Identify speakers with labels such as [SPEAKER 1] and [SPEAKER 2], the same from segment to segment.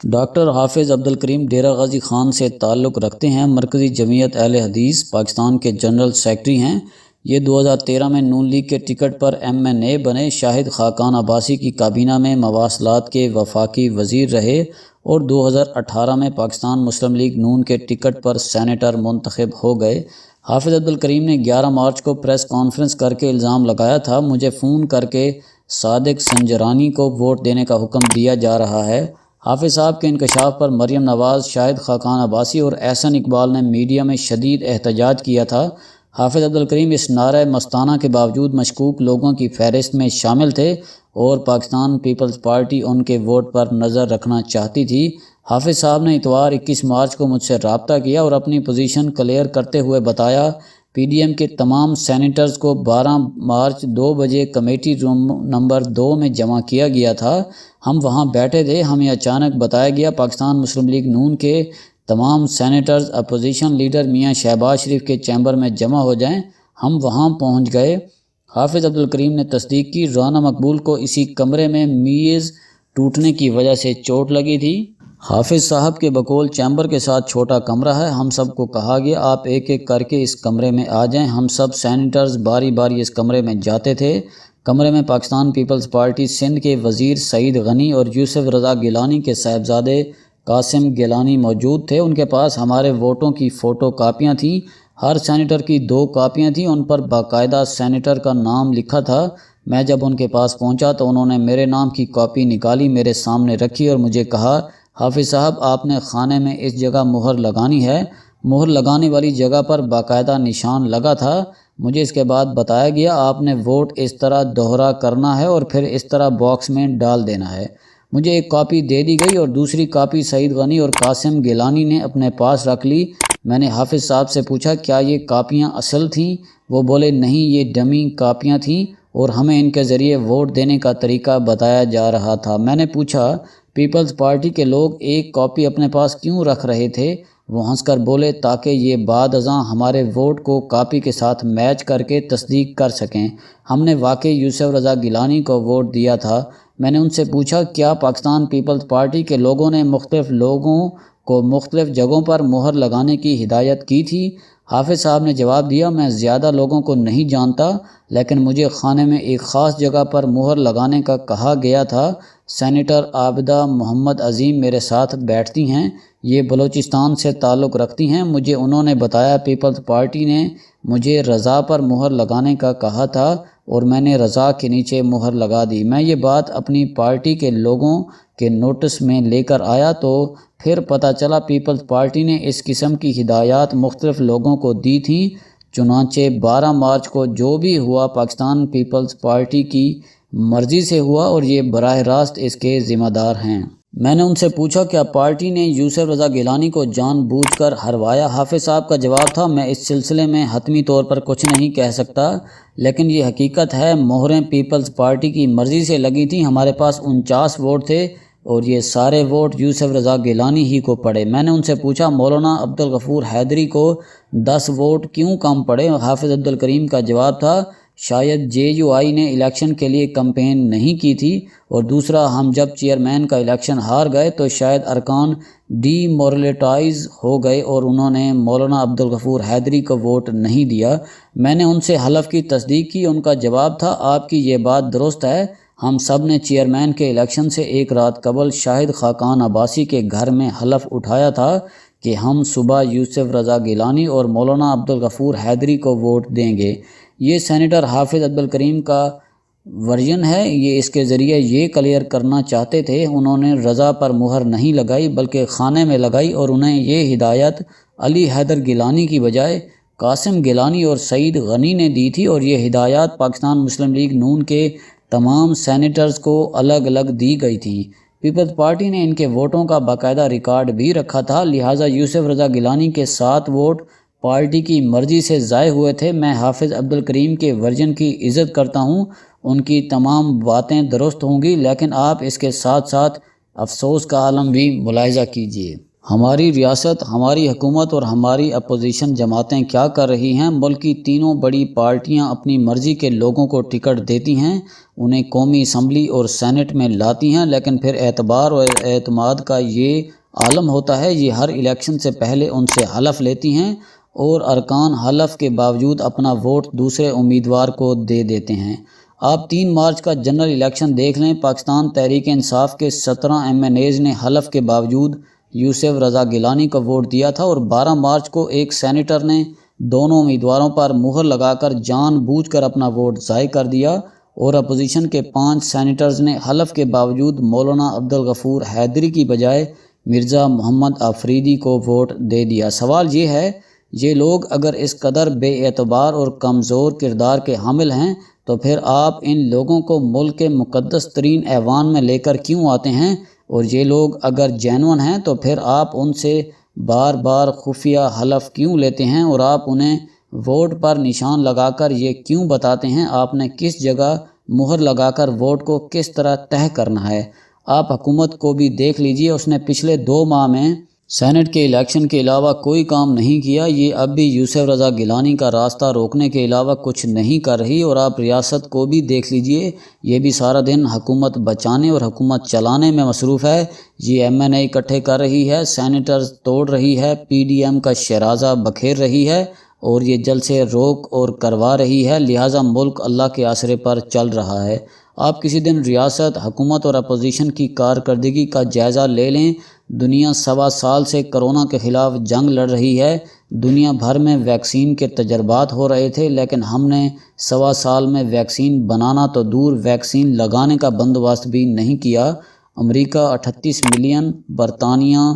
[SPEAKER 1] Doctor حافظ عبدالکریم ڈیرہ غازی خان سے تعلق رکھتے ہیں۔ مرکزی جمعیت اہل حدیث پاکستان کے جنرل سیکرٹری ہیں۔ یہ 2013 میں نون لیگ کے ٹکٹ پر MNA بنے۔ شاہد خاقان عباسی کی کابینہ میں مواصلات کے وفاقی وزیر رہے اور 2018 میں پاکستان مسلم لیگ نون کے ٹکٹ پر سینیٹر منتخب ہو گئے۔ حافظ عبدالکریم نے 11 مارچ کو پریس کانفرنس کر کے الزام لگایا تھا، مجھے فون کر کے صادق سنجرانی کو ووٹ دینے کا حکم دیا جا رہا ہے۔ حافظ صاحب کے انکشاف پر مریم نواز، شاہد خاقان عباسی اور احسن اقبال نے میڈیا میں شدید احتجاج کیا تھا۔ حافظ عبدالکریم اس نعرہ مستانہ کے باوجود مشکوک لوگوں کی فہرست میں شامل تھے اور پاکستان پیپلز پارٹی ان کے ووٹ پر نظر رکھنا چاہتی تھی۔ حافظ صاحب نے اتوار 21 مارچ کو مجھ سے رابطہ کیا اور اپنی پوزیشن کلیئر کرتے ہوئے بتایا، PDM کے تمام سینیٹرز کو 12 مارچ 2 بجے کمیٹی روم نمبر 2 میں جمع کیا گیا تھا۔ ہم وہاں بیٹھے تھے، ہمیں اچانک بتایا گیا پاکستان مسلم لیگ نون کے تمام سینیٹرز اپوزیشن لیڈر میاں شہباز شریف کے چیمبر میں جمع ہو جائیں۔ ہم وہاں پہنچ گئے۔ حافظ عبدالکریم نے تصدیق کی، رانا مقبول کو اسی کمرے میں میز ٹوٹنے کی وجہ سے چوٹ لگی تھی۔ حافظ صاحب کے بقول چیمبر کے ساتھ چھوٹا کمرہ ہے، ہم سب کو کہا گیا آپ ایک ایک کر کے اس کمرے میں آ جائیں۔ ہم سب سینیٹرز باری باری اس کمرے میں جاتے تھے۔ کمرے میں پاکستان پیپلز پارٹی سندھ کے وزیر سعید غنی اور یوسف رضا گیلانی کے صاحبزادے قاسم گیلانی موجود تھے۔ ان کے پاس ہمارے ووٹوں کی فوٹو کاپیاں تھیں، ہر سینیٹر کی 2 کاپیاں تھیں، ان پر باقاعدہ سینیٹر کا نام لکھا تھا۔ میں جب ان کے پاس پہنچا تو انہوں نے میرے نام کی کاپی نکالی، میرے سامنے رکھی اور مجھے کہا، حافظ صاحب آپ نے کھانے میں اس جگہ مہر لگانی ہے۔ مہر لگانے والی جگہ پر باقاعدہ نشان لگا تھا۔ مجھے اس کے بعد بتایا گیا آپ نے ووٹ اس طرح دوہرا کرنا ہے اور پھر اس طرح باکس میں ڈال دینا ہے۔ مجھے ایک کاپی دے دی گئی اور دوسری کاپی سعید غنی اور قاسم گیلانی نے اپنے پاس رکھ لی۔ میں نے حافظ صاحب سے پوچھا کیا یہ کاپیاں اصل تھیں؟ وہ بولے نہیں، یہ ڈمی کاپیاں تھیں اور ہمیں ان کے ذریعے ووٹ دینے کا طریقہ بتایا جا رہا تھا۔ میں نے پوچھا پیپلز پارٹی کے لوگ ایک کاپی اپنے پاس کیوں رکھ رہے تھے؟ وہ ہنس کر بولے تاکہ یہ بعد ازاں ہمارے ووٹ کو کاپی کے ساتھ میچ کر کے تصدیق کر سکیں۔ ہم نے واقعی یوسف رضا گیلانی کو ووٹ دیا تھا۔ میں نے ان سے پوچھا کیا پاکستان پیپلز پارٹی کے لوگوں نے مختلف لوگوں کو مختلف جگہوں پر مہر لگانے کی ہدایت کی تھی؟ حافظ صاحب نے جواب دیا، میں زیادہ لوگوں کو نہیں جانتا، لیکن مجھے خانے میں ایک خاص جگہ پر مہر لگانے کا کہا گیا تھا۔ سینیٹر عابدہ محمد عظیم میرے ساتھ بیٹھتی ہیں، یہ بلوچستان سے تعلق رکھتی ہیں۔ مجھے انہوں نے بتایا پیپلز پارٹی نے مجھے رضا پر مہر لگانے کا کہا تھا اور میں نے رضا کے نیچے مہر لگا دی۔ میں یہ بات اپنی پارٹی کے لوگوں کے نوٹس میں لے کر آیا تو پھر پتہ چلا پیپلز پارٹی نے اس قسم کی ہدایات مختلف لوگوں کو دی تھیں۔ چنانچہ 12 مارچ کو جو بھی ہوا پاکستان پیپلز پارٹی کی مرضی سے ہوا اور یہ براہ راست اس کے ذمہ دار ہیں۔ میں نے ان سے پوچھا کیا پارٹی نے یوسف رضا گیلانی کو جان بوجھ کر ہروایا؟ حافظ صاحب کا جواب تھا، میں اس سلسلے میں حتمی طور پر کچھ نہیں کہہ سکتا، لیکن یہ حقیقت ہے مہریں پیپلز پارٹی کی مرضی سے لگی تھیں۔ ہمارے پاس 49 ووٹ تھے اور یہ سارے ووٹ یوسف رضا گیلانی ہی کو پڑے۔ میں نے ان سے پوچھا مولانا عبدالغفور حیدری کو 10 ووٹ کیوں کم پڑے؟ حافظ عبدالکریم کا جواب تھا، شاید JUI نے الیکشن کے لیے کمپین نہیں کی تھی، اور دوسرا ہم جب چیئرمین کا الیکشن ہار گئے تو شاید ارکان ڈی مورلٹائز ہو گئے اور انہوں نے مولانا عبدالغفور حیدری کو ووٹ نہیں دیا۔ میں نے ان سے حلف کی تصدیق کی، ان کا جواب تھا آپ کی یہ بات درست ہے، ہم سب نے چیئرمین کے الیکشن سے ایک رات قبل شاہد خاقان عباسی کے گھر میں حلف اٹھایا تھا کہ ہم صبح یوسف رضا گیلانی اور مولانا عبدالغفور حیدری کو ووٹ دیں گے۔ یہ سینیٹر حافظ عبدالکریم کا ورژن ہے، یہ اس کے ذریعے یہ کلیئر کرنا چاہتے تھے انہوں نے رضا پر مہر نہیں لگائی بلکہ کھانے میں لگائی، اور انہیں یہ ہدایت علی حیدر گیلانی کی بجائے قاسم گیلانی اور سعید غنی نے دی تھی، اور یہ ہدایات پاکستان مسلم لیگ نون کے تمام سینیٹرز کو الگ الگ دی گئی تھی۔ پیپلز پارٹی نے ان کے ووٹوں کا باقاعدہ ریکارڈ بھی رکھا تھا، لہٰذا یوسف رضا گیلانی کے 7 ووٹ پارٹی کی مرضی سے ضائع ہوئے تھے۔ میں حافظ عبدالکریم کے ورژن کی عزت کرتا ہوں، ان کی تمام باتیں درست ہوں گی، لیکن آپ اس کے ساتھ ساتھ افسوس کا عالم بھی ملاحظہ کیجیے۔ ہماری ریاست، ہماری حکومت اور ہماری اپوزیشن جماعتیں کیا کر رہی ہیں؟ ملک کی تینوں بڑی پارٹیاں اپنی مرضی کے لوگوں کو ٹکٹ دیتی ہیں، انہیں قومی اسمبلی اور سینٹ میں لاتی ہیں، لیکن پھر اعتبار اور اعتماد کا یہ عالم ہوتا ہے، یہ ہر الیکشن سے پہلے ان سے حلف لیتی ہیں اور ارکان حلف کے باوجود اپنا ووٹ دوسرے امیدوار کو دے دیتے ہیں۔ آپ 3 مارچ کا جنرل الیکشن دیکھ لیں، پاکستان تحریک انصاف کے 17 MNAs نے حلف کے باوجود یوسف رضا گیلانی کو ووٹ دیا تھا، اور 12 مارچ کو ایک سینیٹر نے دونوں امیدواروں پر مہر لگا کر جان بوجھ کر اپنا ووٹ ضائع کر دیا، اور اپوزیشن کے 5 سینیٹرز نے حلف کے باوجود مولانا عبدالغفور حیدری کی بجائے مرزا محمد آفریدی کو ووٹ دے دیا۔ سوال یہ ہے، یہ لوگ اگر اس قدر بے اعتبار اور کمزور کردار کے حامل ہیں تو پھر آپ ان لوگوں کو ملک کے مقدس ترین ایوان میں لے کر کیوں آتے ہیں؟ اور یہ لوگ اگر جینون ہیں تو پھر آپ ان سے بار بار خفیہ حلف کیوں لیتے ہیں، اور آپ انہیں ووٹ پر نشان لگا کر یہ کیوں بتاتے ہیں آپ نے کس جگہ مہر لگا کر ووٹ کو کس طرح طے کرنا ہے؟ آپ حکومت کو بھی دیکھ لیجئے، اس نے پچھلے 2 ماہ میں سینٹ کے الیکشن کے علاوہ کوئی کام نہیں کیا، یہ اب بھی یوسف رضا گیلانی کا راستہ روکنے کے علاوہ کچھ نہیں کر رہی۔ اور آپ ریاست کو بھی دیکھ لیجئے، یہ بھی سارا دن حکومت بچانے اور حکومت چلانے میں مصروف ہے، یہ MNA اکٹھے کر رہی ہے، سینیٹرز توڑ رہی ہے، PDM کا شیرازہ بکھیر رہی ہے، اور یہ جلسے روک اور کروا رہی ہے، لہٰذا ملک اللہ کے آسرے پر چل رہا ہے۔ آپ کسی دن ریاست، حکومت اور اپوزیشن کی کارکردگی کا جائزہ لے لیں۔ دنیا 1.25 سال سے کرونا کے خلاف جنگ لڑ رہی ہے، دنیا بھر میں ویکسین کے تجربات ہو رہے تھے، لیکن ہم نے 1.25 سال میں ویکسین بنانا تو دور، ویکسین لگانے کا بندوبست بھی نہیں کیا۔ امریکہ 38 ملین، برطانیہ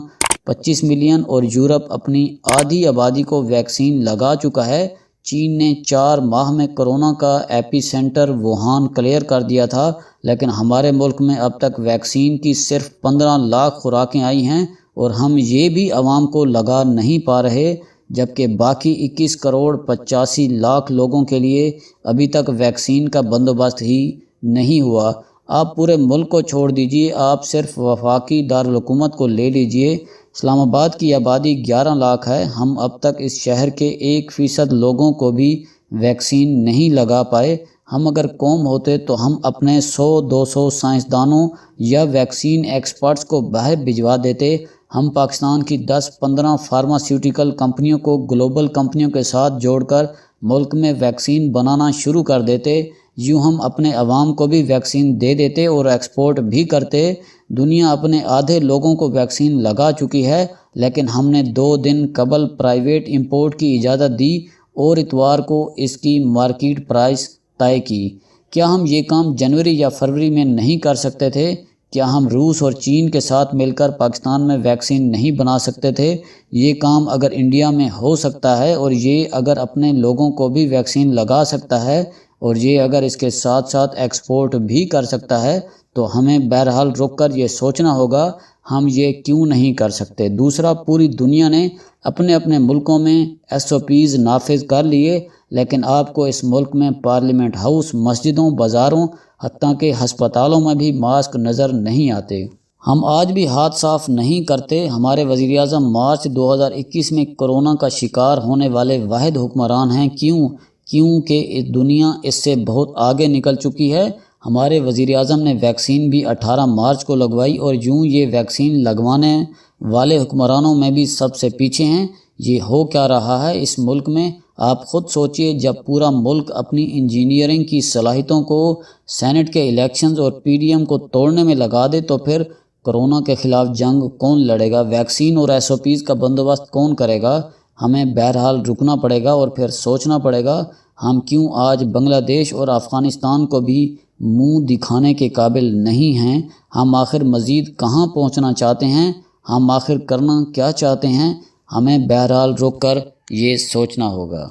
[SPEAKER 1] 25 ملین اور یورپ اپنی آدھی آبادی کو ویکسین لگا چکا ہے۔ چین نے 4 ماہ میں کرونا کا ایپی سینٹر ووہان کلیئر کر دیا تھا، لیکن ہمارے ملک میں اب تک ویکسین کی صرف 15 لاکھ خوراکیں آئی ہیں، اور ہم یہ بھی عوام کو لگا نہیں پا رہے، جبکہ باقی 21 کروڑ 85 لاکھ لوگوں کے لیے ابھی تک ویکسین کا بندوبست ہی نہیں ہوا۔ آپ پورے ملک کو چھوڑ دیجئے، آپ صرف وفاقی دارالحکومت کو لے لیجئے، اسلام آباد کی آبادی 11 لاکھ ہے، ہم اب تک اس شہر کے 1% لوگوں کو بھی ویکسین نہیں لگا پائے۔ ہم اگر قوم ہوتے تو ہم اپنے 100-200 سائنسدانوں یا ویکسین ایکسپرٹس کو باہر بھجوا دیتے، ہم پاکستان کی 10-15 فارماسیوٹیکل کمپنیوں کو گلوبل کمپنیوں کے ساتھ جوڑ کر ملک میں ویکسین بنانا شروع کر دیتے، یوں ہم اپنے عوام کو بھی ویکسین دے دیتے اور ایکسپورٹ بھی کرتے۔ دنیا اپنے آدھے لوگوں کو ویکسین لگا چکی ہے، لیکن ہم نے 2 دن قبل پرائیویٹ امپورٹ کی اجازت دی اور اتوار کو اس کی مارکیٹ پرائس طے کی۔ کیا ہم یہ کام جنوری یا فروری میں نہیں کر سکتے تھے؟ کیا ہم روس اور چین کے ساتھ مل کر پاکستان میں ویکسین نہیں بنا سکتے تھے؟ یہ کام اگر انڈیا میں ہو سکتا ہے، اور یہ اگر اپنے لوگوں کو بھی ویکسین لگا سکتا ہے، اور یہ اگر اس کے ساتھ ساتھ ایکسپورٹ بھی کر سکتا ہے، تو ہمیں بہرحال رک کر یہ سوچنا ہوگا ہم یہ کیوں نہیں کر سکتے۔ دوسرا، پوری دنیا نے اپنے اپنے ملکوں میں SOPs نافذ کر لیے، لیکن آپ کو اس ملک میں پارلیمنٹ ہاؤس، مسجدوں، بازاروں، حتیٰ کہ ہسپتالوں میں بھی ماسک نظر نہیں آتے۔ ہم آج بھی ہاتھ صاف نہیں کرتے۔ ہمارے وزیراعظم مارچ 2021 میں کرونا کا شکار ہونے والے واحد حکمران ہیں۔ کیونکہ دنیا اس سے بہت آگے نکل چکی ہے۔ ہمارے وزیراعظم نے ویکسین بھی 18 مارچ کو لگوائی، اور یوں یہ ویکسین لگوانے والے حکمرانوں میں بھی سب سے پیچھے ہیں۔ یہ ہو کیا رہا ہے اس ملک میں؟ آپ خود سوچئے، جب پورا ملک اپنی انجینئرنگ کی صلاحیتوں کو سینٹ کے الیکشنز اور PDM کو توڑنے میں لگا دے تو پھر کرونا کے خلاف جنگ کون لڑے گا؟ ویکسین اور SOPs کا بندوبست کون کرے گا؟ ہمیں بہرحال رکنا پڑے گا اور پھر سوچنا پڑے گا ہم کیوں آج بنگلہ دیش اور افغانستان کو بھی منہ دکھانے کے قابل نہیں ہیں۔ ہم آخر مزید کہاں پہنچنا چاہتے ہیں؟ ہم آخر کرنا کیا چاہتے ہیں؟ ہمیں بہرحال رک کر یہ سوچنا ہوگا۔